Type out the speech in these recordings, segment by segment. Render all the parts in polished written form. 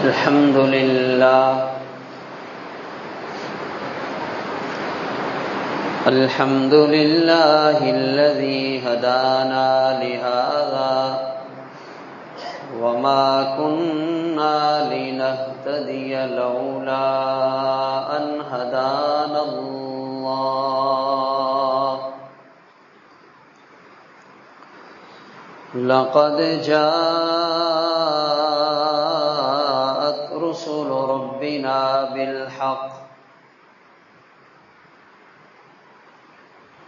الحمد لله الذي هدانا لهذا وما كنا لنهتدي لولا أن هدانا الله لقد جاءت رسل ربنا بالحق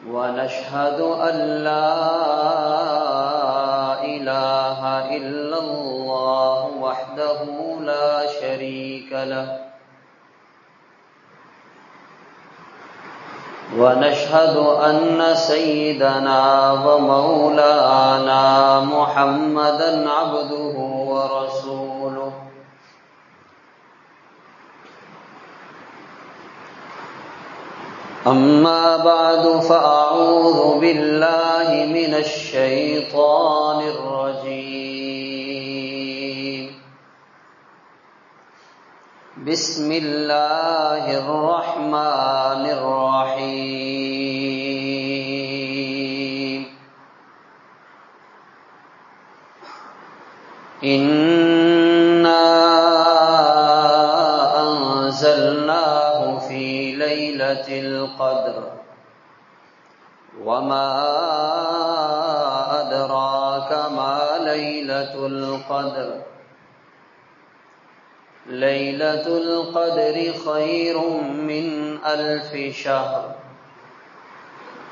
ونشهد أن لا إله إلا الله وحده لا شريك له ونشهد أن سيدنا ومولانا محمدًا عبده ورسوله أما بعد فأعوذ بالله من الشيطان الرجيم بسم الله الرحمن الرحيم إنا أنزلناه في ليلة القدر وما أدراك ما ليلة القدر ليلة القدر خير من 1000 شهر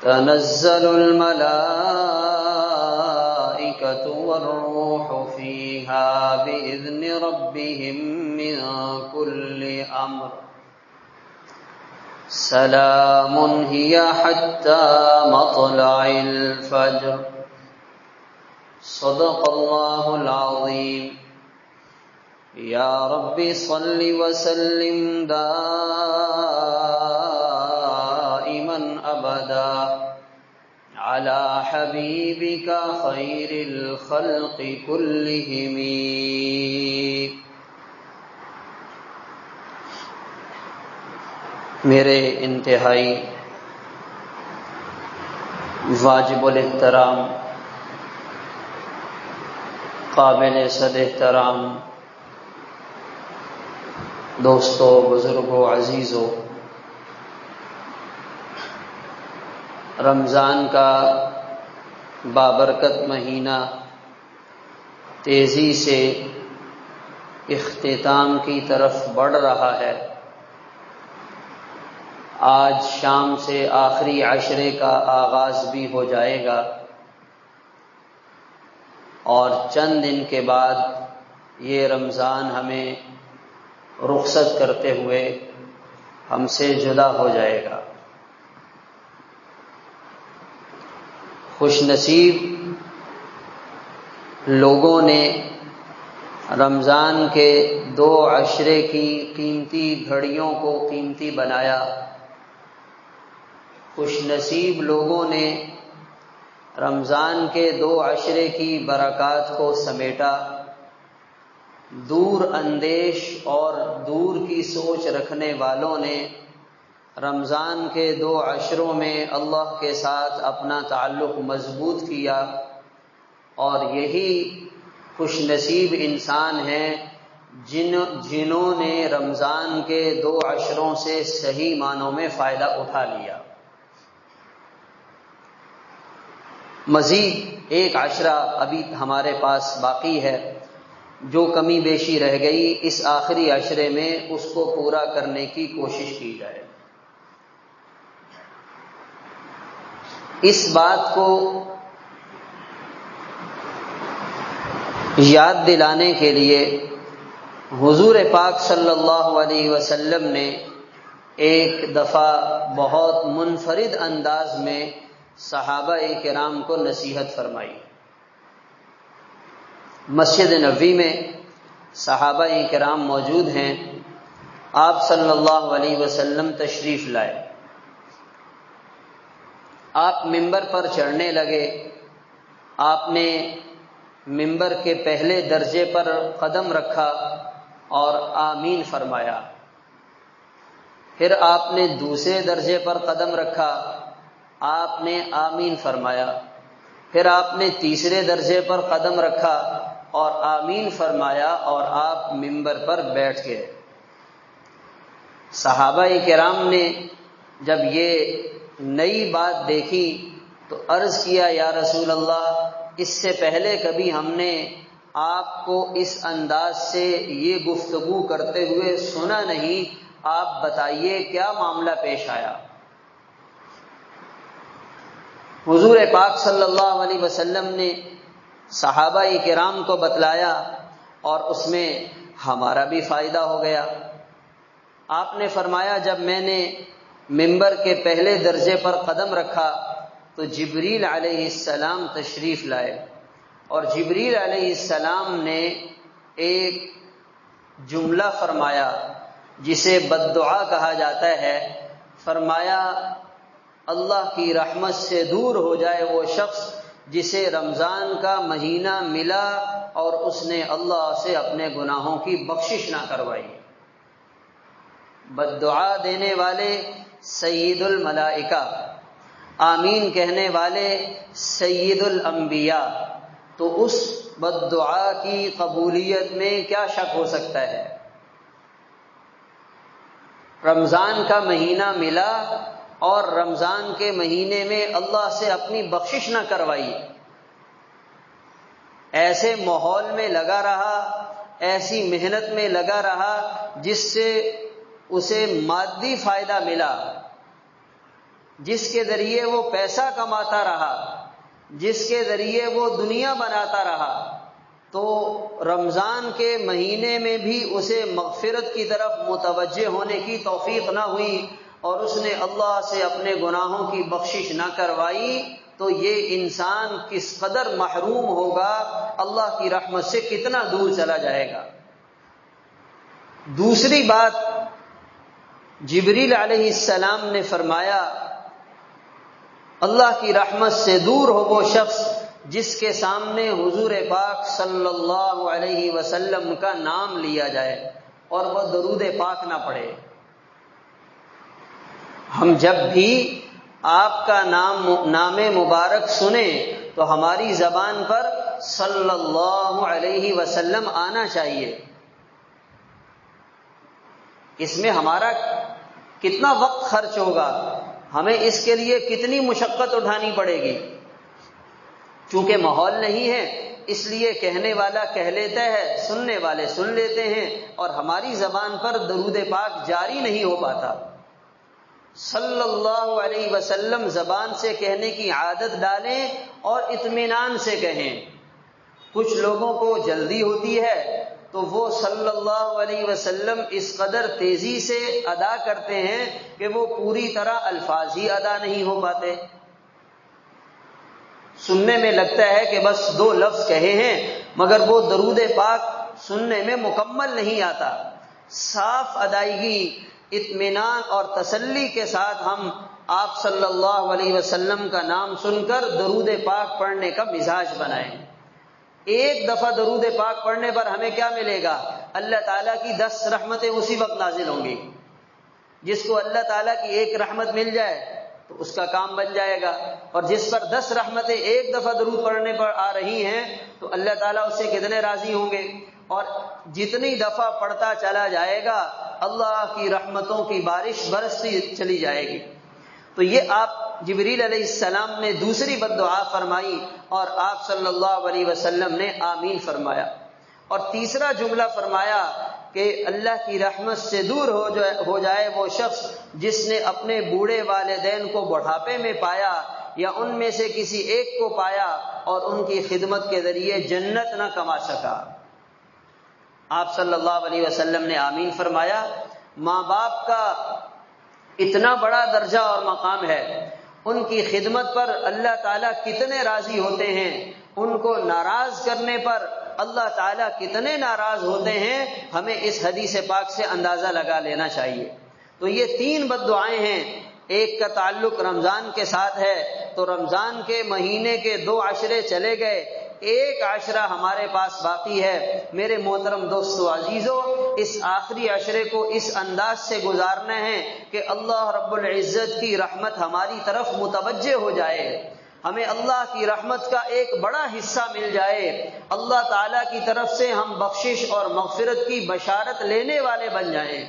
تنزل الملائكة والروح فيها بإذن ربهم من كل أمر سلام هي حتى مطلع الفجر صدق الله العظيم يا رب صل وسلم دائما أبدا على حبيبك خير الخلق كلهم میرے انتہائی واجب الاحترام قابل صد احترام دوستو، بزرگوں، عزیزوں، رمضان کا بابرکت مہینہ تیزی سے اختتام کی طرف بڑھ رہا ہے۔ آج شام سے آخری عشرے کا آغاز بھی ہو جائے گا اور چند دن کے بعد یہ رمضان ہمیں رخصت کرتے ہوئے ہم سے جدا ہو جائے گا۔ خوش نصیب لوگوں نے رمضان کے 2 عشرے کی قیمتی گھڑیوں کو قیمتی بنایا۔ خوش نصیب لوگوں نے رمضان کے 2 عشرے کی برکات کو سمیٹا۔ دور اندیش اور دور کی سوچ رکھنے والوں نے رمضان کے 2 عشروں میں اللہ کے ساتھ اپنا تعلق مضبوط کیا، اور یہی خوش نصیب انسان ہیں جنہوں نے رمضان کے 2 عشروں سے صحیح معنوں میں فائدہ اٹھا لیا۔ مزید 1 عشرہ ابھی ہمارے پاس باقی ہے، جو کمی بیشی رہ گئی اس آخری عشرے میں اس کو پورا کرنے کی کوشش کی جائے۔ اس بات کو یاد دلانے کے لیے حضور پاک صلی اللہ علیہ وسلم نے ایک دفعہ بہت منفرد انداز میں صحابہ کرام کو نصیحت فرمائی۔ مسجد نبوی میں صحابہ کرام موجود ہیں، آپ صلی اللہ علیہ وسلم تشریف لائے۔ آپ منبر پر چڑھنے لگے، آپ نے منبر کے پہلے درجے پر قدم رکھا اور آمین فرمایا۔ پھر آپ نے دوسرے درجے پر قدم رکھا، آپ نے آمین فرمایا۔ پھر آپ نے تیسرے درجے پر قدم رکھا اور آمین فرمایا، اور آپ منبر پر بیٹھ گئے۔ صحابہ کرام نے جب یہ نئی بات دیکھی تو عرض کیا، یا رسول اللہ، اس سے پہلے کبھی ہم نے آپ کو اس انداز سے یہ گفتگو کرتے ہوئے سنا نہیں، آپ بتائیے کیا معاملہ پیش آیا؟ حضور پاک صلی اللہ علیہ وسلم نے صحابہ کرام کو بتلایا، اور اس میں ہمارا بھی فائدہ ہو گیا۔ آپ نے فرمایا، جب میں نے منبر کے پہلے درجے پر قدم رکھا تو جبریل علیہ السلام تشریف لائے، اور جبریل علیہ السلام نے ایک جملہ فرمایا جسے بددعا کہا جاتا ہے۔ فرمایا، اللہ کی رحمت سے دور ہو جائے وہ شخص جسے رمضان کا مہینہ ملا اور اس نے اللہ سے اپنے گناہوں کی بخشش نہ کروائی۔ بددعا دینے والے سید الملائکہ، آمین کہنے والے سید الانبیاء، تو اس بددعا کی قبولیت میں کیا شک ہو سکتا ہے؟ رمضان کا مہینہ ملا اور رمضان کے مہینے میں اللہ سے اپنی بخشش نہ کروائی، ایسے ماحول میں لگا رہا، ایسی محنت میں لگا رہا جس سے اسے مادی فائدہ ملا، جس کے ذریعے وہ پیسہ کماتا رہا، جس کے ذریعے وہ دنیا بناتا رہا، تو رمضان کے مہینے میں بھی اسے مغفرت کی طرف متوجہ ہونے کی توفیق نہ ہوئی اور اس نے اللہ سے اپنے گناہوں کی بخشش نہ کروائی، تو یہ انسان کس قدر محروم ہوگا، اللہ کی رحمت سے کتنا دور چلا جائے گا۔ دوسری بات، جبریل علیہ السلام نے فرمایا، اللہ کی رحمت سے دور ہو وہ شخص جس کے سامنے حضور پاک صلی اللہ علیہ وسلم کا نام لیا جائے اور وہ درود پاک نہ پڑھے۔ ہم جب بھی آپ کا نام مبارک سنیں تو ہماری زبان پر صلی اللہ علیہ وسلم آنا چاہیے۔ اس میں ہمارا کتنا وقت خرچ ہوگا، ہمیں اس کے لیے کتنی مشقت اٹھانی پڑے گی۔ چونکہ ماحول نہیں ہے اس لیے کہنے والا کہہ لیتا ہے، سننے والے سن لیتے ہیں، اور ہماری زبان پر درود پاک جاری نہیں ہو پاتا۔ صلی اللہ علیہ وسلم زبان سے کہنے کی عادت ڈالیں اور اطمینان سے کہیں۔ کچھ لوگوں کو جلدی ہوتی ہے تو وہ صلی اللہ علیہ وسلم اس قدر تیزی سے ادا کرتے ہیں کہ وہ پوری طرح الفاظ ہی ادا نہیں ہو پاتے۔ سننے میں لگتا ہے کہ بس 2 لفظ کہے ہیں، مگر وہ درود پاک سننے میں مکمل نہیں آتا۔ صاف ادائیگی، اطمینان اور تسلی کے ساتھ ہم آپ صلی اللہ علیہ وسلم کا نام سن کر درود پاک پڑھنے کا مزاج بنائیں۔ ایک دفعہ درود پاک پڑھنے پر ہمیں کیا ملے گا؟ اللہ تعالیٰ کی 10 رحمتیں اسی وقت نازل ہوں گی۔ جس کو اللہ تعالیٰ کی 1 رحمت مل جائے تو اس کا کام بن جائے گا، اور جس پر 10 رحمتیں ایک دفعہ درود پڑھنے پر آ رہی ہیں تو اللہ تعالیٰ اس سے کتنے راضی ہوں گے، اور جتنی دفعہ پڑھتا چلا جائے گا اللہ کی رحمتوں کی بارش برستی چلی جائے گی۔ تو یہ آپ جبریل علیہ السلام نے دوسری بددعا فرمائی اور آپ صلی اللہ علیہ وسلم نے آمین فرمایا۔ اور تیسرا جملہ فرمایا کہ اللہ کی رحمت سے دور ہو جائے وہ شخص جس نے اپنے بوڑھے والدین کو بڑھاپے میں پایا یا ان میں سے کسی ایک کو پایا اور ان کی خدمت کے ذریعے جنت نہ کما سکا۔ آپ صلی اللہ علیہ وسلم نے آمین فرمایا۔ ماں باپ کا اتنا بڑا درجہ اور مقام ہے، ان کی خدمت پر اللہ تعالیٰ کتنے راضی ہوتے ہیں، ان کو ناراض کرنے پر اللہ تعالیٰ کتنے ناراض ہوتے ہیں، ہمیں اس حدیث پاک سے اندازہ لگا لینا چاہیے۔ تو یہ 3 بددعائیں ہیں، ایک کا تعلق رمضان کے ساتھ ہے، تو رمضان کے مہینے کے 2 عشرے چلے گئے، ایک عشرہ ہمارے پاس باقی ہے۔ میرے محترم دوستو عزیزو، اس آخری عشرے کو اس انداز سے گزارنا ہے کہ اللہ رب العزت کی رحمت ہماری طرف متوجہ ہو جائے، ہمیں اللہ کی رحمت کا ایک بڑا حصہ مل جائے، اللہ تعالیٰ کی طرف سے ہم بخشش اور مغفرت کی بشارت لینے والے بن جائیں۔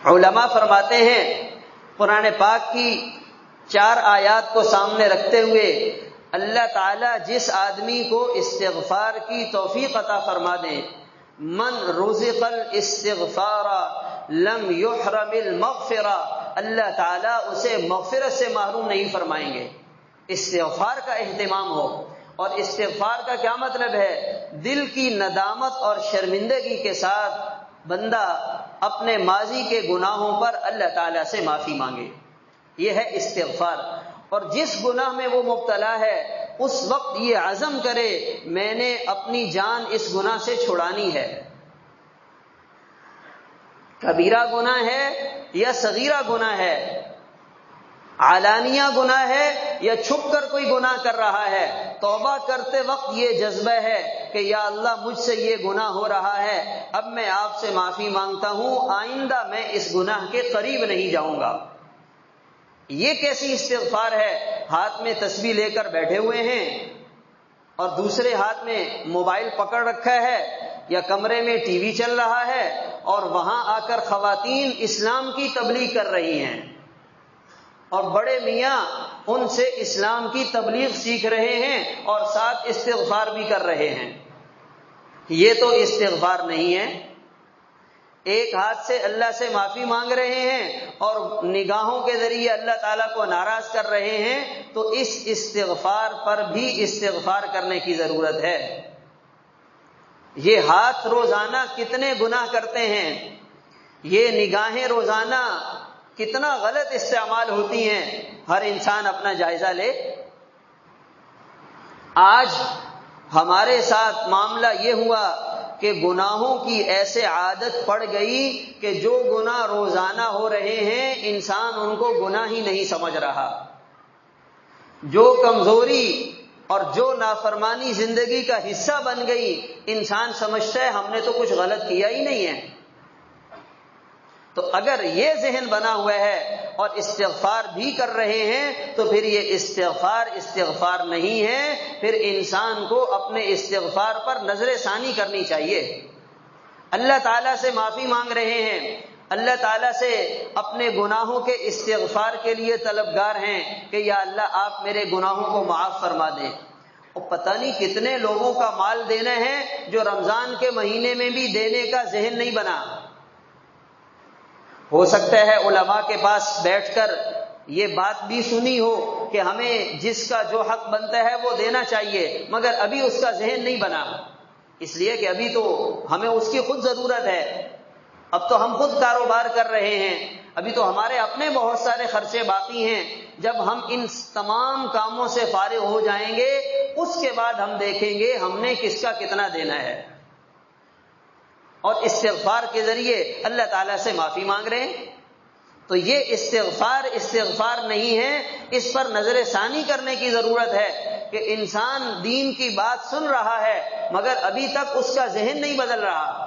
علماء فرماتے ہیں، قرآن پاک کی 4 آیات کو سامنے رکھتے ہوئے اللہ تعالیٰ جس آدمی کو استغفار کی توفیق عطا فرما دیں، من رزق الاستغفار لم یحرم المغفرہ، اللہ تعالیٰ اسے مغفرت سے محروم نہیں فرمائیں گے۔ استغفار کا اہتمام ہو، اور استغفار کا کیا مطلب ہے؟ دل کی ندامت اور شرمندگی کے ساتھ بندہ اپنے ماضی کے گناہوں پر اللہ تعالیٰ سے معافی مانگے، یہ ہے استغفار۔ اور جس گناہ میں وہ مبتلا ہے اس وقت یہ عزم کرے میں نے اپنی جان اس گناہ سے چھڑانی ہے۔ کبیرہ گناہ ہے یا صغیرہ گناہ ہے، علانیہ گناہ ہے یا چھپ کر کوئی گناہ کر رہا ہے، توبہ کرتے وقت یہ جذبہ ہے کہ یا اللہ مجھ سے یہ گناہ ہو رہا ہے، اب میں آپ سے معافی مانگتا ہوں، آئندہ میں اس گناہ کے قریب نہیں جاؤں گا۔ یہ کیسی استغفار ہے؟ ہاتھ میں تسبیح لے کر بیٹھے ہوئے ہیں اور دوسرے ہاتھ میں موبائل پکڑ رکھا ہے، یا کمرے میں ٹی وی چل رہا ہے اور وہاں آ کر خواتین اسلام کی تبلیغ کر رہی ہیں، اور بڑے میاں ان سے اسلام کی تبلیغ سیکھ رہے ہیں اور ساتھ استغفار بھی کر رہے ہیں۔ یہ تو استغفار نہیں ہے۔ ایک ہاتھ سے اللہ سے معافی مانگ رہے ہیں اور نگاہوں کے ذریعے اللہ تعالیٰ کو ناراض کر رہے ہیں، تو اس استغفار پر بھی استغفار کرنے کی ضرورت ہے۔ یہ ہاتھ روزانہ کتنے گناہ کرتے ہیں، یہ نگاہیں روزانہ کتنا غلط استعمال ہوتی ہیں، ہر انسان اپنا جائزہ لے۔ آج ہمارے ساتھ معاملہ یہ ہوا کہ گناہوں کی ایسے عادت پڑ گئی کہ جو گناہ روزانہ ہو رہے ہیں انسان ان کو گناہ ہی نہیں سمجھ رہا۔ جو کمزوری اور جو نافرمانی زندگی کا حصہ بن گئی، انسان سمجھتا ہے ہم نے تو کچھ غلط کیا ہی نہیں ہے۔ تو اگر یہ ذہن بنا ہوا ہے اور استغفار بھی کر رہے ہیں تو پھر یہ استغفار نہیں ہے، پھر انسان کو اپنے استغفار پر نظر ثانی کرنی چاہیے۔ اللہ تعالیٰ سے معافی مانگ رہے ہیں، اللہ تعالیٰ سے اپنے گناہوں کے استغفار کے لیے طلبگار ہیں کہ یا اللہ آپ میرے گناہوں کو معاف فرما دیں۔ اور پتہ نہیں کتنے لوگوں کا مال دینا ہے جو رمضان کے مہینے میں بھی دینے کا ذہن نہیں بنا۔ ہو سکتا ہے علماء کے پاس بیٹھ کر یہ بات بھی سنی ہو کہ ہمیں جس کا جو حق بنتا ہے وہ دینا چاہیے، مگر ابھی اس کا ذہن نہیں بنا، اس لیے کہ ابھی تو ہمیں اس کی خود ضرورت ہے، اب تو ہم خود کاروبار کر رہے ہیں، ابھی تو ہمارے اپنے بہت سارے خرچے باقی ہیں۔ جب ہم ان تمام کاموں سے فارغ ہو جائیں گے اس کے بعد ہم دیکھیں گے ہم نے کس کا کتنا دینا ہے، اور استغفار کے ذریعے اللہ تعالیٰ سے معافی مانگ رہے ہیں۔ تو یہ استغفار نہیں ہے، اس پر نظر ثانی کرنے کی ضرورت ہے کہ انسان دین کی بات سن رہا ہے مگر ابھی تک اس کا ذہن نہیں بدل رہا،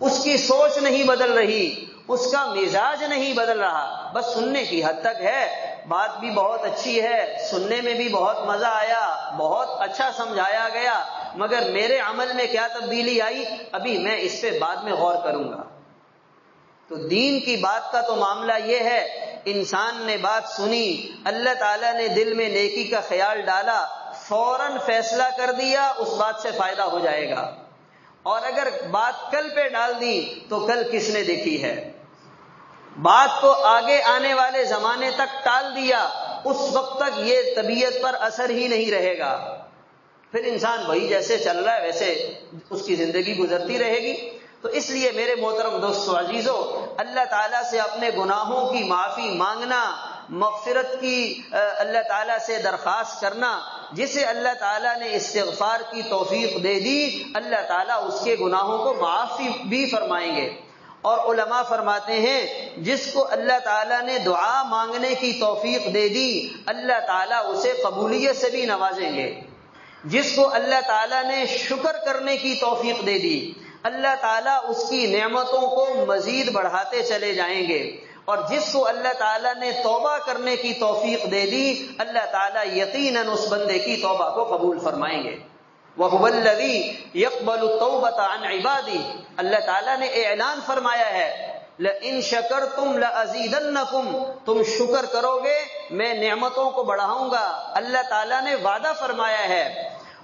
اس کی سوچ نہیں بدل رہی، اس کا مزاج نہیں بدل رہا، بس سننے کی حد تک ہے، بات بھی بہت اچھی ہے، سننے میں بھی بہت مزہ آیا، بہت اچھا سمجھایا گیا، مگر میرے عمل میں کیا تبدیلی آئی ابھی میں اس پہ بعد میں غور کروں گا۔ تو دین کی بات کا تو معاملہ یہ ہے، انسان نے بات سنی، اللہ تعالیٰ نے دل میں نیکی کا خیال ڈالا، فوراً فیصلہ کر دیا، اس بات سے فائدہ ہو جائے گا، اور اگر بات کل پہ ڈال دی تو کل کس نے دیکھی ہے، بات کو آگے آنے والے زمانے تک ٹال دیا، اس وقت تک یہ طبیعت پر اثر ہی نہیں رہے گا، پھر انسان وہی جیسے چل رہا ہے ویسے اس کی زندگی گزرتی رہے گی۔ تو اس لیے میرے محترم دوستو عزیزو، اللہ تعالیٰ سے اپنے گناہوں کی معافی مانگنا، مغفرت کی اللہ تعالیٰ سے درخواست کرنا، جسے اللہ تعالیٰ نے استغفار کی توفیق دے دی، اللہ تعالیٰ اس کے گناہوں کو معاف بھی فرمائیں گے، اور علماء فرماتے ہیں جس کو اللہ تعالیٰ نے دعا مانگنے کی توفیق دے دی اللہ تعالیٰ اسے قبولیت سے بھی نوازیں گے. جس کو اللہ تعالیٰ نے شکر کرنے کی توفیق دے دی اللہ تعالیٰ اس کی نعمتوں کو مزید بڑھاتے چلے جائیں گے. اور جس کو اللہ تعالیٰ نے توبہ کرنے کی توفیق دے دی اللہ تعالیٰ یقیناً اس بندے کی توبہ کو قبول فرمائیں گے. وَهُوَ الَّذِي يَقْبَلُ التَّوْبَةَ عَنْ عِبَادِهِ اللہ تعالیٰ نے اعلان فرمایا ہے لَإِن شَكَرْتُمْ لَأَزِيدَنَّكُمْ تم شکر کرو گے میں نعمتوں کو بڑھاؤں گا. اللہ تعالیٰ نے وعدہ فرمایا ہے.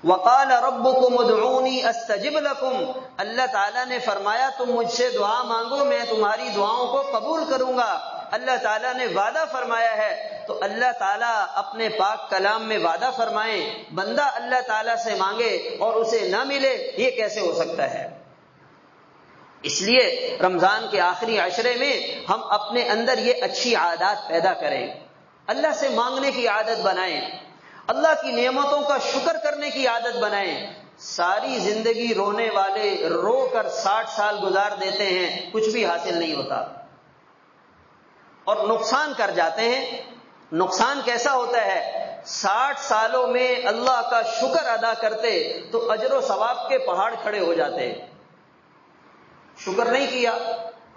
وَقَالَ رَبُّكُمُ ادْعُونِي أَسْتَجِبْ لَكُمْ اللہ تعالیٰ نے فرمایا تم مجھ سے دعا مانگو میں تمہاری دعاؤں کو قبول کروں گا. اللہ تعالیٰ نے وعدہ فرمایا ہے تو اللہ تعالیٰ اپنے پاک کلام میں وعدہ فرمائیں بندہ اللہ تعالیٰ سے مانگے اور اسے نہ ملے یہ کیسے ہو سکتا ہے. اس لیے رمضان کے آخری عشرے میں ہم اپنے اندر یہ اچھی عادات پیدا کریں اللہ سے مانگنے کی عادت بنائیں اللہ کی نعمتوں کا شکر کرنے کی عادت بنائیں. ساری زندگی رونے والے رو کر 60 سال گزار دیتے ہیں کچھ بھی حاصل نہیں ہوتا اور نقصان کر جاتے ہیں. نقصان کیسا ہوتا ہے 60 سالوں میں اللہ کا شکر ادا کرتے تو اجر و ثواب کے پہاڑ کھڑے ہو جاتے. شکر نہیں کیا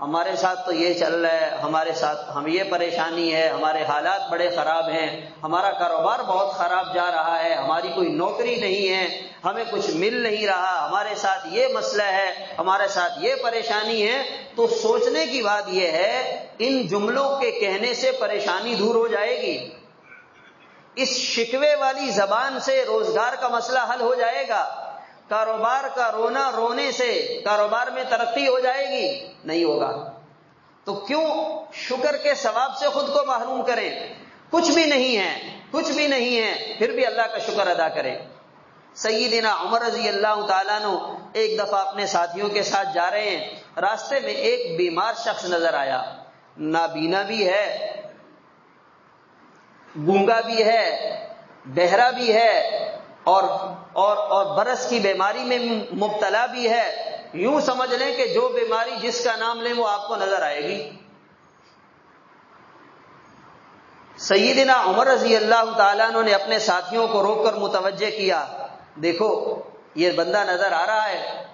ہمارے ساتھ تو یہ چل رہا ہے ہمارے ساتھ ہم یہ پریشانی ہے ہمارے حالات بڑے خراب ہیں ہمارا کاروبار بہت خراب جا رہا ہے ہماری کوئی نوکری نہیں ہے ہمیں کچھ مل نہیں رہا ہمارے ساتھ یہ مسئلہ ہے ہمارے ساتھ یہ پریشانی ہے. تو سوچنے کی بات یہ ہے ان جملوں کے کہنے سے پریشانی دور ہو جائے گی. اس شکوے والی زبان سے روزگار کا مسئلہ حل ہو جائے گا. کاروبار کا رونا رونے سے کاروبار میں ترقی ہو جائے گی نہیں ہوگا. تو کیوں شکر کے ثواب سے خود کو محروم کریں. کچھ بھی نہیں ہے پھر بھی اللہ کا شکر ادا کریں. سیدنا عمر رضی اللہ تعالیٰ عنہ ایک دفعہ اپنے ساتھیوں کے ساتھ جا رہے ہیں راستے میں ایک بیمار شخص نظر آیا نابینا بھی ہے گونگا بھی ہے بہرا بھی ہے اور برس کی بیماری میں مبتلا بھی ہے. یوں سمجھ لیں کہ جو بیماری جس کا نام لیں وہ آپ کو نظر آئے گی. سیدنا عمر رضی اللہ تعالیٰ عنہ نے اپنے ساتھیوں کو روک کر متوجہ کیا دیکھو یہ بندہ نظر آ رہا ہے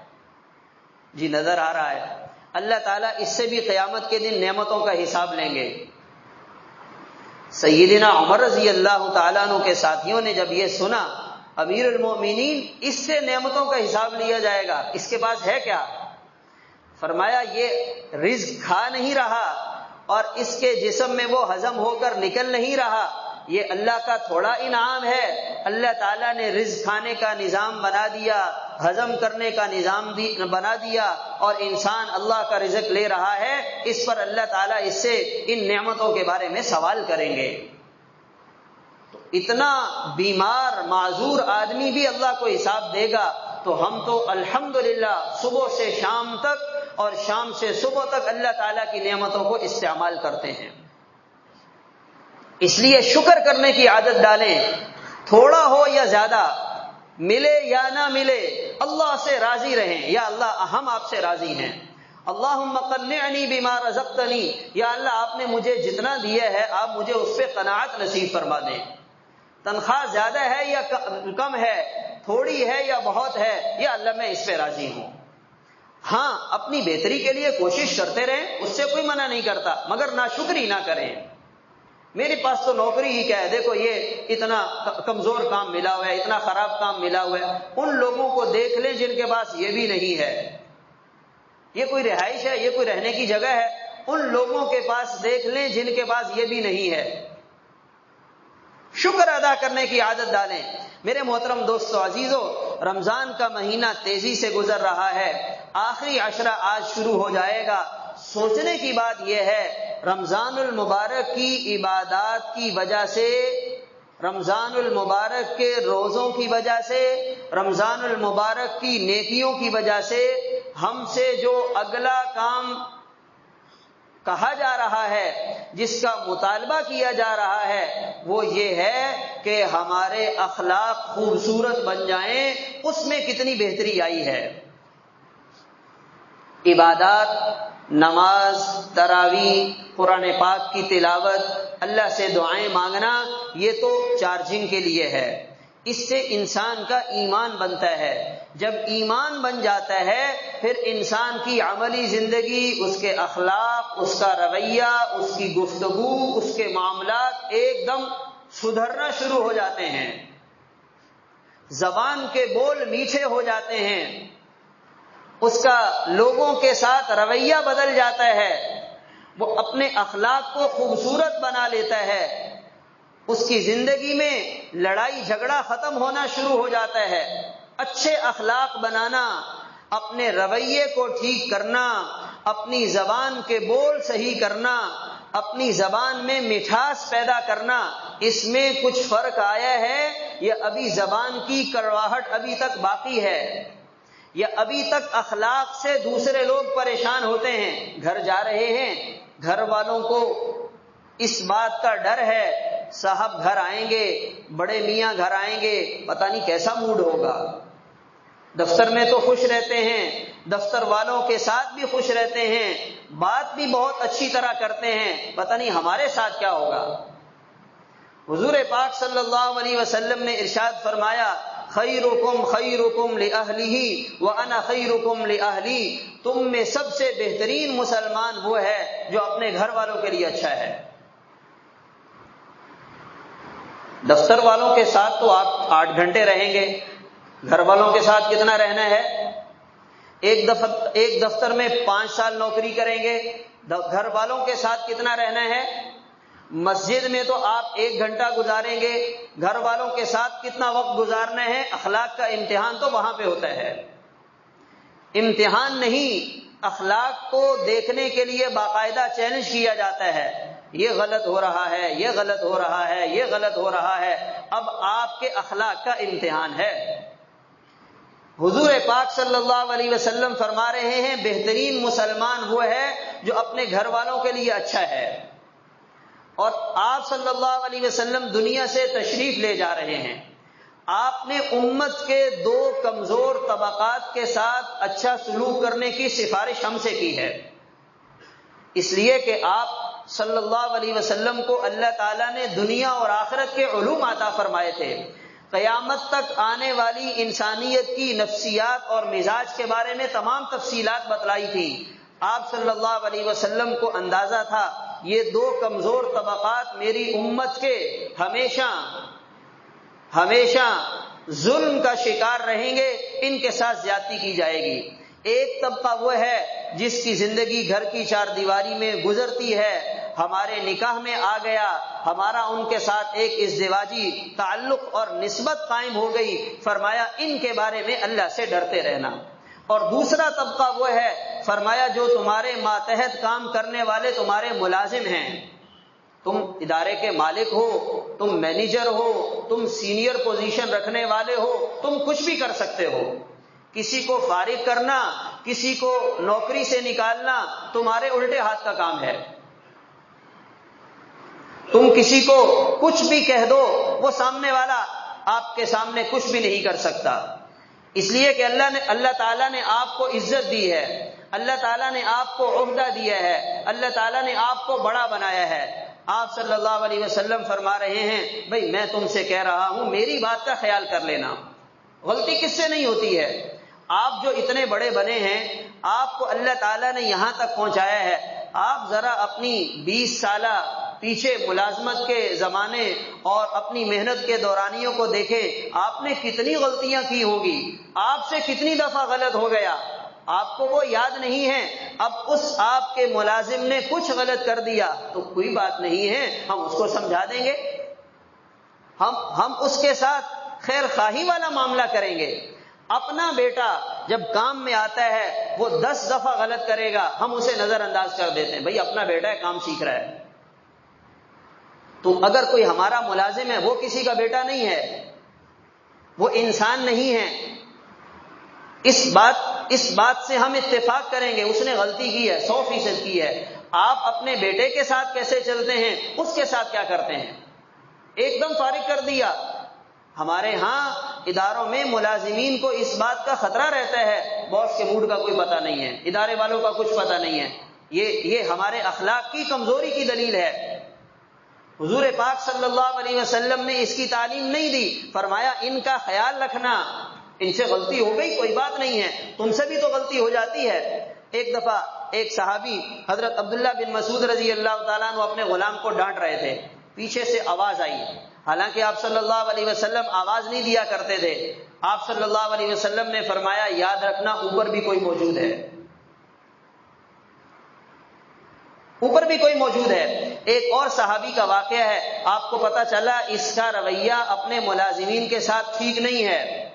جی نظر آ رہا ہے. اللہ تعالیٰ اس سے بھی قیامت کے دن نعمتوں کا حساب لیں گے. سیدنا عمر رضی اللہ تعالیٰ عنہ کے ساتھیوں نے جب یہ سنا امیر المومنین اس سے نعمتوں کا حساب لیا جائے گا اس کے پاس ہے کیا. فرمایا یہ رزق کھا نہیں رہا اور اس کے جسم میں وہ ہضم ہو کر نکل نہیں رہا یہ اللہ کا تھوڑا انعام ہے. اللہ تعالیٰ نے رزق کھانے کا نظام بنا دیا ہضم کرنے کا نظام بنا دیا اور انسان اللہ کا رزق لے رہا ہے. اس پر اللہ تعالیٰ اس سے ان نعمتوں کے بارے میں سوال کریں گے. تو اتنا بیمار معذور آدمی بھی اللہ کو حساب دے گا تو ہم تو الحمدللہ صبح سے شام تک اور شام سے صبح تک اللہ تعالیٰ کی نعمتوں کو استعمال کرتے ہیں. اس لیے شکر کرنے کی عادت ڈالیں تھوڑا ہو یا زیادہ ملے یا نہ ملے اللہ سے راضی رہیں. یا اللہ ہم آپ سے راضی ہیں. اللہم قنعنی بما رزقتنی یا اللہ آپ نے مجھے جتنا دیا ہے آپ مجھے اس پہ قناعت نصیب فرما دیں. تنخواہ زیادہ ہے یا کم ہے تھوڑی ہے یا بہت ہے یا اللہ میں اس پہ راضی ہوں. ہاں اپنی بہتری کے لیے کوشش کرتے رہیں اس سے کوئی منع نہیں کرتا مگر ناشکری نہ کریں. میرے پاس تو نوکری ہی کیا ہے دیکھو یہ اتنا کمزور کام ملا ہوا ہے اتنا خراب کام ملا ہوا ہے. ان لوگوں کو دیکھ لیں جن کے پاس یہ بھی نہیں ہے. یہ کوئی رہائش ہے یہ کوئی رہنے کی جگہ ہے. ان لوگوں کے پاس دیکھ لیں جن کے پاس یہ بھی نہیں ہے. شکر ادا کرنے کی عادت ڈالیں. میرے محترم دوستو عزیزو رمضان کا مہینہ تیزی سے گزر رہا ہے. آخری عشرہ آج شروع ہو جائے گا. سوچنے کی بات یہ ہے رمضان المبارک کی عبادات کی وجہ سے رمضان المبارک کے روزوں کی وجہ سے رمضان المبارک کی نیکیوں کی وجہ سے ہم سے جو اگلا کام کہا جا رہا ہے جس کا مطالبہ کیا جا رہا ہے وہ یہ ہے کہ ہمارے اخلاق خوبصورت بن جائیں. اس میں کتنی بہتری آئی ہے. عبادات نماز، تراویح، قرآن پاک کی تلاوت، اللہ سے دعائیں مانگنا، یہ تو چارجنگ کے لیے ہے۔ اس سے انسان کا ایمان بنتا ہے۔ جب ایمان بن جاتا ہے پھر انسان کی عملی زندگی، اس کے اخلاق، اس کا رویہ، اس کی گفتگو، اس کے معاملات ایک دم سدھرنا شروع ہو جاتے ہیں۔ زبان کے بول میٹھے ہو جاتے ہیں، اس کا لوگوں کے ساتھ رویہ بدل جاتا ہے، وہ اپنے اخلاق کو خوبصورت بنا لیتا ہے، اس کی زندگی میں لڑائی جھگڑا ختم ہونا شروع ہو جاتا ہے۔ اچھے اخلاق بنانا، اپنے رویے کو ٹھیک کرنا، اپنی زبان کے بول صحیح کرنا، اپنی زبان میں مٹھاس پیدا کرنا، اس میں کچھ فرق آیا ہے یا ابھی زبان کی کڑواہٹ ابھی تک باقی ہے، یا ابھی تک اخلاق سے دوسرے لوگ پریشان ہوتے ہیں؟ گھر جا رہے ہیں، گھر والوں کو اس بات کا ڈر ہے صاحب گھر آئیں گے، بڑے میاں گھر آئیں گے، پتہ نہیں کیسا موڈ ہوگا۔ دفتر میں تو خوش رہتے ہیں، دفتر والوں کے ساتھ بھی خوش رہتے ہیں، بات بھی بہت اچھی طرح کرتے ہیں، پتہ نہیں ہمارے ساتھ کیا ہوگا۔ حضور پاک صلی اللہ علیہ وسلم نے ارشاد فرمایا، خیرکم خیرکم لأہلہ وانا خیرکم لأہلی، تم میں سب سے بہترین مسلمان وہ ہے جو اپنے گھر والوں کے لیے اچھا ہے۔ دفتر والوں کے ساتھ تو آپ 8 گھنٹے رہیں گے، گھر والوں کے ساتھ کتنا رہنا ہے؟ ایک دفتر میں 5 سال نوکری کریں گے، گھر والوں کے ساتھ کتنا رہنا ہے؟ مسجد میں تو آپ 1 گھنٹہ گزاریں گے، گھر والوں کے ساتھ کتنا وقت گزارنا ہے؟ اخلاق کا امتحان تو وہاں پہ ہوتا ہے۔ امتحان نہیں، اخلاق کو دیکھنے کے لیے باقاعدہ چیلنج کیا جاتا ہے، یہ غلط ہو رہا ہے، یہ غلط ہو رہا ہے، یہ غلط ہو رہا ہے۔ اب آپ کے اخلاق کا امتحان ہے۔ حضور پاک صلی اللہ علیہ وسلم فرما رہے ہیں، بہترین مسلمان وہ ہے جو اپنے گھر والوں کے لیے اچھا ہے۔ اور آپ صلی اللہ علیہ وسلم دنیا سے تشریف لے جا رہے ہیں، آپ نے امت کے 2 کمزور طبقات کے ساتھ اچھا سلوک کرنے کی سفارش ہم سے کی ہے، اس لیے کہ آپ صلی اللہ علیہ وسلم کو اللہ تعالیٰ نے دنیا اور آخرت کے علوم عطا فرمائے تھے، قیامت تک آنے والی انسانیت کی نفسیات اور مزاج کے بارے میں تمام تفصیلات بتلائی تھی۔ آپ صلی اللہ علیہ وسلم کو اندازہ تھا یہ 2 کمزور طبقات میری امت کے ہمیشہ ظلم کا شکار رہیں گے، ان کے ساتھ زیادتی کی جائے گی۔ ایک طبقہ وہ ہے جس کی زندگی گھر کی 4 دیواری میں گزرتی ہے، ہمارے نکاح میں آ گیا، ہمارا ان کے ساتھ ایک ازدواجی تعلق اور نسبت قائم ہو گئی، فرمایا ان کے بارے میں اللہ سے ڈرتے رہنا۔ اور دوسرا طبقہ وہ ہے، فرمایا جو تمہارے ماتحت کام کرنے والے تمہارے ملازم ہیں، تم ادارے کے مالک ہو، تم مینیجر ہو، تم سینئر پوزیشن رکھنے والے ہو، تم کچھ بھی کر سکتے ہو، کسی کو فارغ کرنا، کسی کو نوکری سے نکالنا تمہارے الٹے ہاتھ کا کام ہے۔ تم کسی کو کچھ بھی کہہ دو، وہ سامنے والا آپ کے سامنے کچھ بھی نہیں کر سکتا، اس لیے کہ اللہ تعالیٰ نے آپ کو عزت دی ہے، اللہ تعالیٰ نے آپ کو عہدہ دیا ہے، اللہ تعالیٰ نے آپ کو بڑا بنایا ہے۔ آپ صلی اللہ علیہ وسلم فرما رہے ہیں، بھئی میں تم سے کہہ رہا ہوں میری بات کا خیال کر لینا۔ غلطی کس سے نہیں ہوتی ہے؟ آپ جو اتنے بڑے بنے ہیں، آپ کو اللہ تعالیٰ نے یہاں تک پہنچایا ہے، آپ ذرا اپنی 20 سالہ پیچھے ملازمت کے زمانے اور اپنی محنت کے دورانیوں کو دیکھیں، آپ نے کتنی غلطیاں کی ہوں گی، آپ سے کتنی دفعہ غلط ہو گیا، آپ کو وہ یاد نہیں ہے۔ اب اس آپ کے ملازم نے کچھ غلط کر دیا تو کوئی بات نہیں ہے، ہم اس کو سمجھا دیں گے، ہم اس کے ساتھ خیر خواہی والا معاملہ کریں گے۔ اپنا بیٹا جب کام میں آتا ہے وہ 10 دفعہ غلط کرے گا، ہم اسے نظر انداز کر دیتے ہیں، بھئی اپنا بیٹا ہے، کام سیکھ رہا ہے۔ تو اگر کوئی ہمارا ملازم ہے، وہ کسی کا بیٹا نہیں ہے، وہ انسان نہیں ہے، اس بات سے ہم اتفاق کریں گے، اس نے غلطی کی ہے، 100% کی ہے۔ آپ اپنے بیٹے کے ساتھ کیسے چلتے ہیں، اس کے ساتھ کیا کرتے ہیں؟ ایک دم فارغ کر دیا۔ ہمارے ہاں اداروں میں ملازمین کو اس بات کا خطرہ رہتا ہے، باس کے موڈ کا کوئی پتہ نہیں ہے، ادارے والوں کا کچھ پتہ نہیں ہے، یہ ہمارے اخلاق کی کمزوری کی دلیل ہے۔ حضور پاک صلی اللہ علیہ وسلم نے اس کی تعلیم نہیں دی، فرمایا ان کا خیال رکھنا، ان سے غلطی ہو گئی کوئی بات نہیں ہے، تم سے بھی تو غلطی ہو جاتی ہے۔ ایک دفعہ ایک صحابی حضرت عبداللہ بن مسعود رضی اللہ تعالیٰ عنہ اپنے غلام کو ڈانٹ رہے تھے، پیچھے سے آواز آئی، حالانکہ آپ صلی اللہ علیہ وسلم آواز نہیں دیا کرتے تھے۔ آپ صلی اللہ علیہ وسلم نے فرمایا یاد رکھنا اوپر بھی کوئی موجود ہے، اوپر بھی کوئی موجود ہے۔ ایک اور صحابی کا واقعہ ہے، آپ کو پتا چلا اس کا رویہ اپنے ملازمین کے ساتھ ٹھیک نہیں ہے،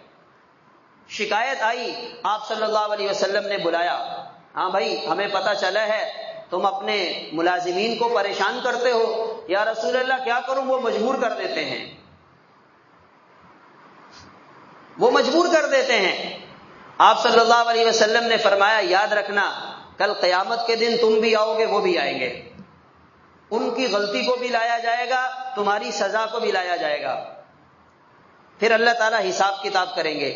شکایت آئی، آپ صلی اللہ علیہ وسلم نے بلایا، ہاں بھائی ہمیں پتا چلا ہے تم اپنے ملازمین کو پریشان کرتے ہو۔ یا رسول اللہ کیا کروں، وہ مجبور کر دیتے ہیں، وہ مجبور کر دیتے ہیں۔ آپ صلی اللہ علیہ وسلم نے فرمایا یاد رکھنا کل قیامت کے دن تم بھی آؤ گے، وہ بھی آئیں گے، ان کی غلطی کو بھی لایا جائے گا، تمہاری سزا کو بھی لایا جائے گا، پھر اللہ تعالیٰ حساب کتاب کریں گے۔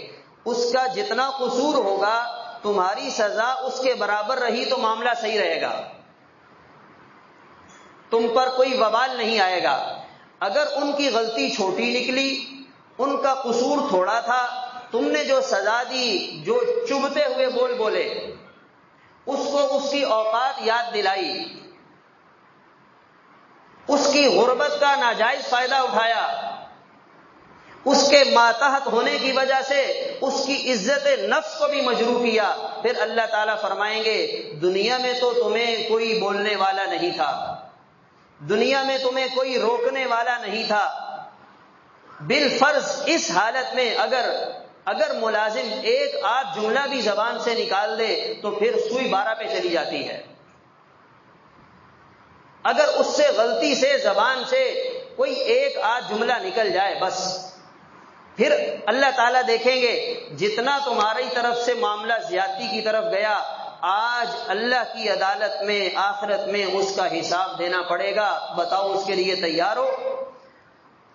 اس کا جتنا قصور ہوگا تمہاری سزا اس کے برابر رہی تو معاملہ صحیح رہے گا، تم پر کوئی وبال نہیں آئے گا۔ اگر ان کی غلطی چھوٹی نکلی، ان کا قصور تھوڑا تھا، تم نے جو سزا دی، جو چبھتے ہوئے بول بولے، اس کو اس کی اوقات یاد دلائی، اس کی غربت کا ناجائز فائدہ اٹھایا، اس کے ماتحت ہونے کی وجہ سے اس کی عزت نفس کو بھی مجروح کیا، پھر اللہ تعالیٰ فرمائیں گے دنیا میں تو تمہیں کوئی بولنے والا نہیں تھا، دنیا میں تمہیں کوئی روکنے والا نہیں تھا۔ بالفرض اس حالت میں اگر ملازم ایک آدھ جملہ بھی زبان سے نکال دے تو پھر سوئی 12 پہ چلی جاتی ہے۔ اگر اس سے غلطی سے زبان سے کوئی ایک آدھ جملہ نکل جائے بس، پھر اللہ تعالیٰ دیکھیں گے جتنا تمہاری طرف سے معاملہ زیادتی کی طرف گیا، آج اللہ کی عدالت میں آخرت میں اس کا حساب دینا پڑے گا، بتاؤ اس کے لیے تیار ہو؟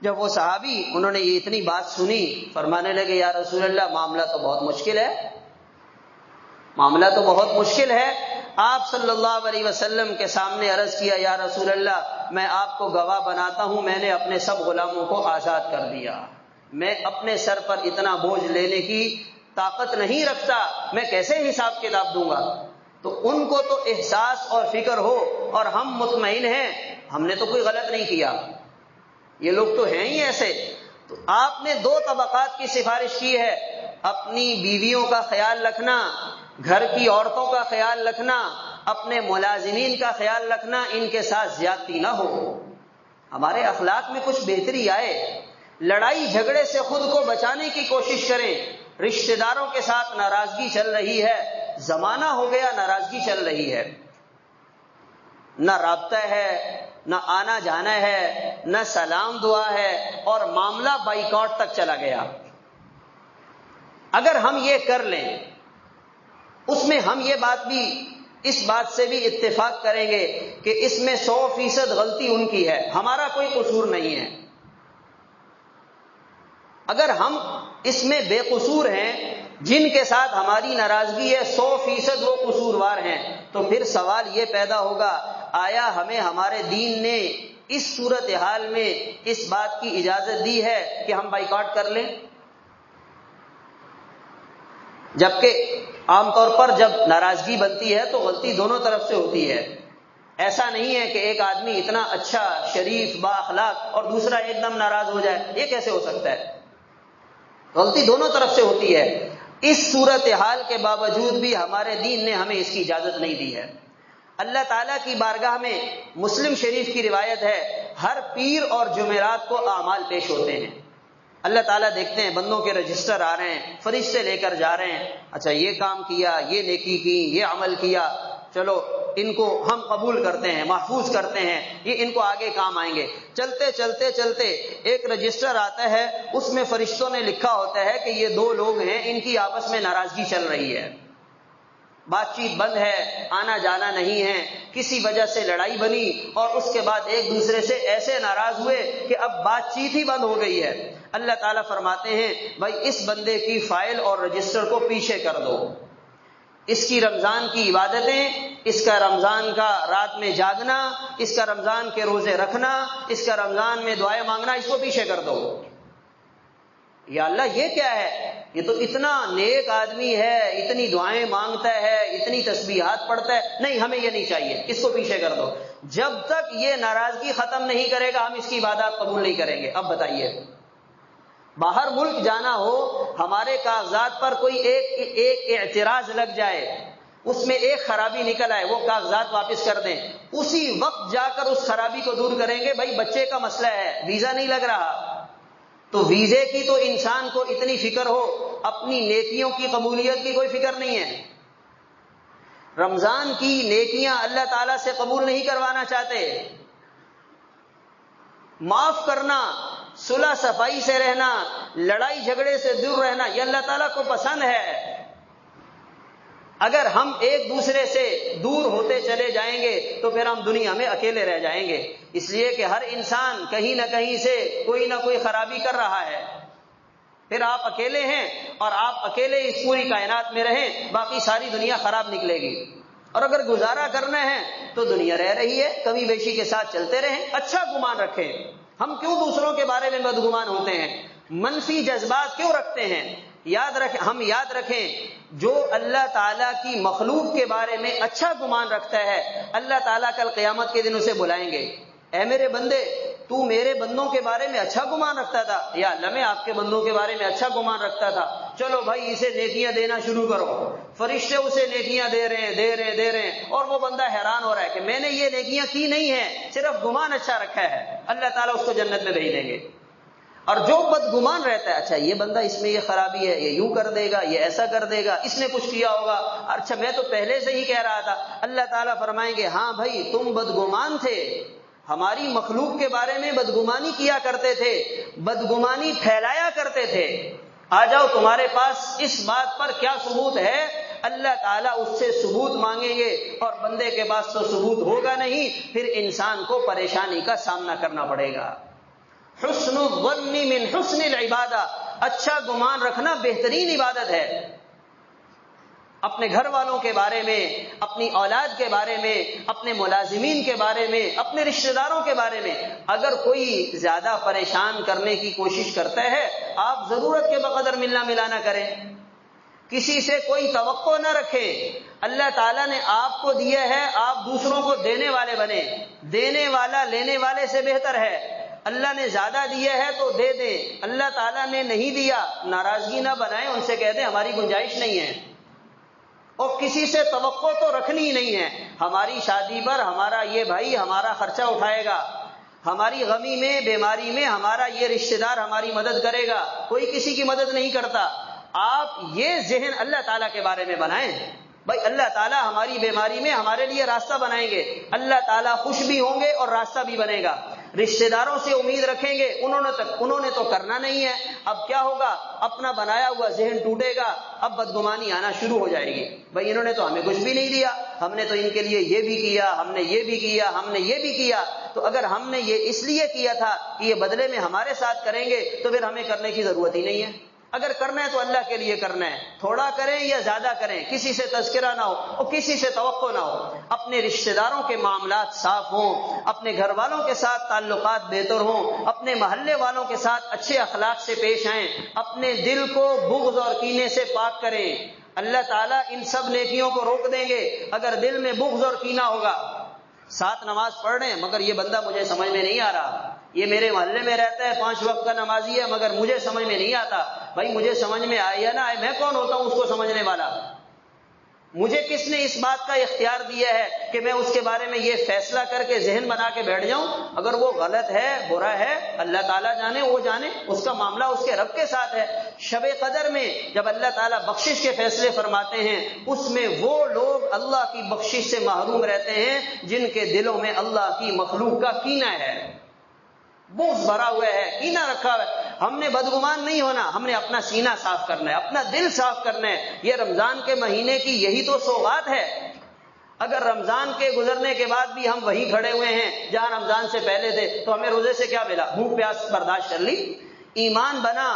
جب وہ صحابی انہوں نے یہ اتنی بات سنی، فرمانے لگے یا رسول اللہ معاملہ تو بہت مشکل ہے، معاملہ تو بہت مشکل ہے۔ آپ صلی اللہ علیہ وسلم کے سامنے عرض کیا یا رسول اللہ میں آپ کو گواہ بناتا ہوں، میں نے اپنے سب غلاموں کو آزاد کر دیا، میں اپنے سر پر اتنا بوجھ لینے کی طاقت نہیں رکھتا، میں کیسے حساب کتاب دوں گا؟ تو ان کو تو احساس اور فکر ہو اور ہم مطمئن ہیں ہم نے تو کوئی غلط نہیں کیا، یہ لوگ تو ہیں ہی ایسے۔ تو آپ نے 2 طبقات کی سفارش کی ہے، اپنی بیویوں کا خیال رکھنا، گھر کی عورتوں کا خیال رکھنا، اپنے ملازمین کا خیال رکھنا، ان کے ساتھ زیادتی نہ ہو، ہمارے اخلاق میں کچھ بہتری آئے، لڑائی جھگڑے سے خود کو بچانے کی کوشش کریں۔ رشتہ داروں کے ساتھ ناراضگی چل رہی ہے، زمانہ ہو گیا ناراضگی چل رہی ہے، نہ رابطہ ہے، نہ آنا جانا ہے، نہ سلام دعا ہے، اور معاملہ بائیکاٹ تک چلا گیا۔ اگر ہم یہ کر لیں، اس میں ہم یہ بات بھی اس بات سے بھی اتفاق کریں گے کہ اس میں 100% غلطی ان کی ہے، ہمارا کوئی قصور نہیں ہے۔ اگر ہم اس میں بے قصور ہیں، جن کے ساتھ ہماری ناراضگی ہے 100% وہ قصوروار ہیں، تو پھر سوال یہ پیدا ہوگا آیا ہمیں ہمارے دین نے اس صورتحال میں اس بات کی اجازت دی ہے کہ ہم بائیکاٹ کر لیں؟ جبکہ عام طور پر جب ناراضگی بنتی ہے تو غلطی دونوں طرف سے ہوتی ہے، ایسا نہیں ہے کہ ایک آدمی اتنا اچھا شریف با اخلاق اور دوسرا ایک دم ناراض ہو جائے، یہ کیسے ہو سکتا ہے؟ غلطی دونوں طرف سے ہوتی ہے۔ اس صورتحال کے باوجود بھی ہمارے دین نے ہمیں اس کی اجازت نہیں دی ہے۔ اللہ تعالیٰ کی بارگاہ میں مسلم شریف کی روایت ہے، ہر پیر اور جمعرات کو اعمال پیش ہوتے ہیں، اللہ تعالیٰ دیکھتے ہیں بندوں کے رجسٹر آ رہے ہیں، فرشتے لے کر جا رہے ہیں، اچھا یہ کام کیا، یہ نیکی کی، یہ عمل کیا، چلو ان کو ہم قبول کرتے ہیں، محفوظ کرتے ہیں، یہ ان کو آگے کام آئیں گے۔ چلتے چلتے چلتے ایک رجسٹر آتا ہے، اس میں فرشتوں نے لکھا ہوتا ہے کہ یہ 2 لوگ ہیں، ان کی آپس میں ناراضگی چل رہی ہے، بات چیت بند ہے، آنا جانا نہیں ہے، کسی وجہ سے لڑائی بنی اور اس کے بعد ایک دوسرے سے ایسے ناراض ہوئے کہ اب بات چیت ہی بند ہو گئی ہے۔ اللہ تعالیٰ فرماتے ہیں بھائی اس بندے کی فائل اور رجسٹر کو پیچھے کر دو، اس کی رمضان کی عبادتیں، اس کا رمضان کا رات میں جاگنا، اس کا رمضان کے روزے رکھنا، اس کا رمضان میں دعائیں مانگنا، اس کو پیچھے کر دو۔ یا اللہ یہ کیا ہے؟ یہ تو اتنا نیک آدمی ہے، اتنی دعائیں مانگتا ہے، اتنی تسبیحات پڑھتا ہے، نہیں ہمیں یہ نہیں چاہیے، اس کو پیچھے کر دو۔ جب تک یہ ناراضگی ختم نہیں کرے گا ہم اس کی عبادات قبول نہیں کریں گے۔ اب بتائیے، باہر ملک جانا ہو، ہمارے کاغذات پر کوئی ایک اعتراض لگ جائے، اس میں ایک خرابی نکل آئے، وہ کاغذات واپس کر دیں، اسی وقت جا کر اس خرابی کو دور کریں گے۔ بھائی بچے کا مسئلہ ہے، ویزا نہیں لگ رہا، تو ویزے کی تو انسان کو اتنی فکر ہو، اپنی نیکیوں کی قبولیت کی کوئی فکر نہیں ہے۔ رمضان کی نیکیاں اللہ تعالیٰ سے قبول نہیں کروانا چاہتے۔ معاف کرنا، صلح صفائی سے رہنا، لڑائی جھگڑے سے دور رہنا، یہ اللہ تعالیٰ کو پسند ہے۔ اگر ہم ایک دوسرے سے دور ہوتے چلے جائیں گے تو پھر ہم دنیا میں اکیلے رہ جائیں گے، اس لیے کہ ہر انسان کہیں نہ کہیں سے کوئی نہ کوئی خرابی کر رہا ہے۔ پھر آپ اکیلے ہیں اور آپ اکیلے اس پوری کائنات میں رہیں، باقی ساری دنیا خراب نکلے گی۔ اور اگر گزارا کرنا ہے تو دنیا رہ رہی ہے، کمی بیشی کے ساتھ چلتے رہیں، اچھا گمان رکھیں۔ ہم کیوں دوسروں کے بارے میں بدگمان ہوتے ہیں؟ منفی جذبات کیوں رکھتے ہیں؟ ہم یاد رکھیں، جو اللہ تعالیٰ کی مخلوق کے بارے میں اچھا گمان رکھتا ہے، اللہ تعالیٰ کل قیامت کے دن اسے بلائیں گے، اے میرے بندے تو میرے بندوں کے بارے میں اچھا گمان رکھتا تھا، یا اللہ میں آپ کے بندوں کے بارے میں اچھا گمان رکھتا تھا، چلو بھائی اسے نیکیاں دینا شروع کرو۔ فرشتے اسے نیکیاں دے رہے ہیں، اور وہ بندہ حیران ہو رہا ہے کہ میں نے یہ نیکیاں کی نہیں ہیں، صرف گمان اچھا رکھا ہے، اللہ تعالیٰ اس کو جنت میں بھیج دیں گے۔ اور جو بدگمان رہتا ہے، اچھا یہ بندہ اس میں یہ خرابی ہے، یہ یوں کر دے گا، یہ ایسا کر دے گا، اس نے کچھ کیا ہوگا، اچھا میں تو پہلے سے ہی کہہ رہا تھا، اللہ تعالیٰ فرمائیں گے ہاں بھائی تم بدگمان تھے، ہماری مخلوق کے بارے میں بدگمانی کیا کرتے تھے، بدگمانی پھیلایا کرتے تھے، آ جاؤ تمہارے پاس اس بات پر کیا ثبوت ہے؟ اللہ تعالیٰ اس سے ثبوت مانگیں گے، اور بندے کے پاس تو ثبوت ہوگا نہیں، پھر انسان کو پریشانی کا سامنا کرنا پڑے گا۔ حسن الظن من حسن العبادہ، اچھا گمان رکھنا بہترین عبادت ہے۔ اپنے گھر والوں کے بارے میں، اپنی اولاد کے بارے میں، اپنے ملازمین کے بارے میں، اپنے رشتہ داروں کے بارے میں اگر کوئی زیادہ پریشان کرنے کی کوشش کرتا ہے، آپ ضرورت کے بقدر ملنا ملانا کریں، کسی سے کوئی توقع نہ رکھیں۔ اللہ تعالیٰ نے آپ کو دیا ہے، آپ دوسروں کو دینے والے بنیں، دینے والا لینے والے سے بہتر ہے۔ اللہ نے زیادہ دیا ہے تو دے دیں، اللہ تعالیٰ نے نہیں دیا ناراضگی نہ بنائیں، ان سے کہہ دیں ہماری گنجائش نہیں ہے، اور کسی سے توقع تو رکھنی ہی نہیں ہے۔ ہماری شادی پر ہمارا یہ بھائی ہمارا خرچہ اٹھائے گا، ہماری غمی میں بیماری میں ہمارا یہ رشتہ دار ہماری مدد کرے گا، کوئی کسی کی مدد نہیں کرتا۔ آپ یہ ذہن اللہ تعالیٰ کے بارے میں بنائیں، بھائی اللہ تعالیٰ ہماری بیماری میں ہمارے لیے راستہ بنائیں گے، اللہ تعالیٰ خوش بھی ہوں گے اور راستہ بھی بنے گا۔ رشتہ داروں سے امید رکھیں گے، انہوں نے تو کرنا نہیں ہے، اب کیا ہوگا؟ اپنا بنایا ہوا ذہن ٹوٹے گا، اب بدگمانی آنا شروع ہو جائے گی، بھائی انہوں نے تو ہمیں کچھ بھی نہیں دیا، ہم نے تو ان کے لیے یہ بھی کیا، ہم نے یہ بھی کیا، ہم نے یہ بھی کیا، تو اگر ہم نے یہ اس لیے کیا تھا کہ یہ بدلے میں ہمارے ساتھ کریں گے تو پھر ہمیں کرنے کی ضرورت ہی نہیں ہے۔ اگر کرنا ہے تو اللہ کے لیے کرنا ہے، تھوڑا کریں یا زیادہ کریں، کسی سے تذکرہ نہ ہو اور کسی سے توقع نہ ہو، اپنے رشتہ داروں کے معاملات صاف ہوں، اپنے گھر والوں کے ساتھ تعلقات بہتر ہوں، اپنے محلے والوں کے ساتھ اچھے اخلاق سے پیش آئیں، اپنے دل کو بغض اور کینے سے پاک کریں۔ اللہ تعالیٰ ان سب نیکیوں کو روک دیں گے اگر دل میں بغض اور کینہ ہوگا۔ 7 نماز پڑھ رہے ہیں مگر یہ بندہ مجھے سمجھ میں نہیں آ رہا، یہ میرے محلے میں رہتا ہے 5 وقت کا نمازی ہے مگر مجھے سمجھ میں نہیں آتا، بھائی مجھے سمجھ میں آئے یا نہ آئے میں کون ہوتا ہوں اس کو سمجھنے والا؟ مجھے کس نے اس بات کا اختیار دیا ہے کہ میں اس کے بارے میں یہ فیصلہ کر کے ذہن بنا کے بیٹھ جاؤں؟ اگر وہ غلط ہے، برا ہے، اللہ تعالیٰ جانے، وہ جانے، اس کا معاملہ اس کے رب کے ساتھ ہے۔ شب قدر میں جب اللہ تعالیٰ بخشش کے فیصلے فرماتے ہیں، اس میں وہ لوگ اللہ کی بخشش سے محروم رہتے ہیں جن کے دلوں میں اللہ کی مخلوق کا کینہ ہے، بغض بھرا ہوا ہے، کینہ رکھا ہوا ہے۔ ہم نے بدگمان نہیں ہونا، ہم نے اپنا سینہ صاف کرنا ہے، اپنا دل صاف کرنا ہے۔ یہ رمضان کے مہینے کی یہی تو سوغات ہے۔ اگر رمضان کے گزرنے کے بعد بھی ہم وہیں کھڑے ہوئے ہیں جہاں رمضان سے پہلے تھے تو ہمیں روزے سے کیا ملا؟ بھوک پیاس برداشت کر لی، ایمان بنا،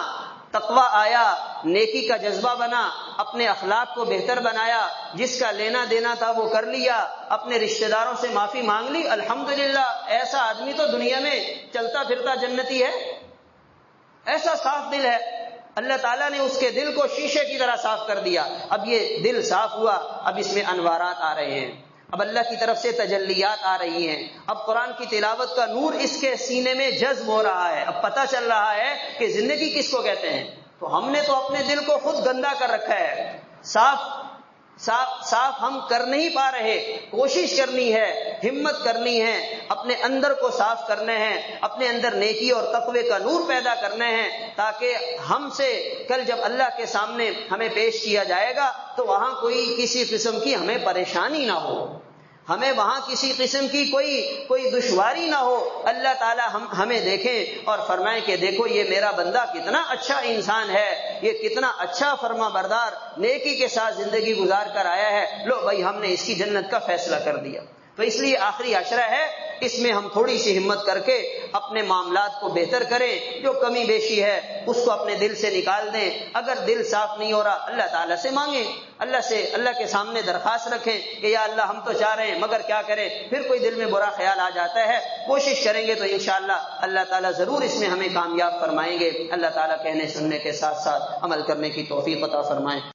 تقوی آیا، نیکی کا جذبہ بنا، اپنے اخلاق کو بہتر بنایا، جس کا لینا دینا تھا وہ کر لیا، اپنے رشتہ داروں سے معافی مانگ لی، الحمدللہ ایسا آدمی تو دنیا میں چلتا پھرتا جنتی ہے، ایسا صاف دل ہے، اللہ تعالیٰ نے اس کے دل کو شیشے کی طرح صاف کر دیا۔ اب یہ دل صاف ہوا، اب اس میں انوارات آ رہے ہیں، اب اللہ کی طرف سے تجلیات آ رہی ہیں، اب قرآن کی تلاوت کا نور اس کے سینے میں جذب ہو رہا ہے، اب پتہ چل رہا ہے کہ زندگی کس کو کہتے ہیں۔ تو ہم نے تو اپنے دل کو خود گندا کر رکھا ہے، صاف ہم کر نہیں پا رہے، کوشش کرنی ہے، ہمت کرنی ہے، اپنے اندر کو صاف کرنے ہیں، اپنے اندر نیکی اور تقوی کا نور پیدا کرنے ہیں، تاکہ ہم سے کل جب اللہ کے سامنے ہمیں پیش کیا جائے گا تو وہاں کوئی کسی قسم کی ہمیں پریشانی نہ ہو، ہمیں وہاں کسی قسم کی کوئی دشواری نہ ہو۔ اللہ تعالی ہمیں دیکھیں اور فرمائیں کہ دیکھو یہ میرا بندہ کتنا اچھا انسان ہے، یہ کتنا اچھا فرما بردار نیکی کے ساتھ زندگی گزار کر آیا ہے، لو بھائی ہم نے اس کی جنت کا فیصلہ کر دیا۔ تو اس لیے آخری عشرہ ہے، اس میں ہم تھوڑی سی ہمت کر کے اپنے معاملات کو بہتر کریں، جو کمی بیشی ہے اس کو اپنے دل سے نکال دیں، اگر دل صاف نہیں ہو رہا اللہ تعالیٰ سے مانگیں، اللہ کے سامنے درخواست رکھیں کہ یا اللہ ہم تو چاہ رہے ہیں مگر کیا کریں، پھر کوئی دل میں برا خیال آ جاتا ہے، کوشش کریں گے تو انشاءاللہ اللہ تعالیٰ ضرور اس میں ہمیں کامیاب فرمائیں گے۔ اللہ تعالیٰ کہنے سننے کے ساتھ ساتھ عمل کرنے کی توفیق عطا فرمائیں۔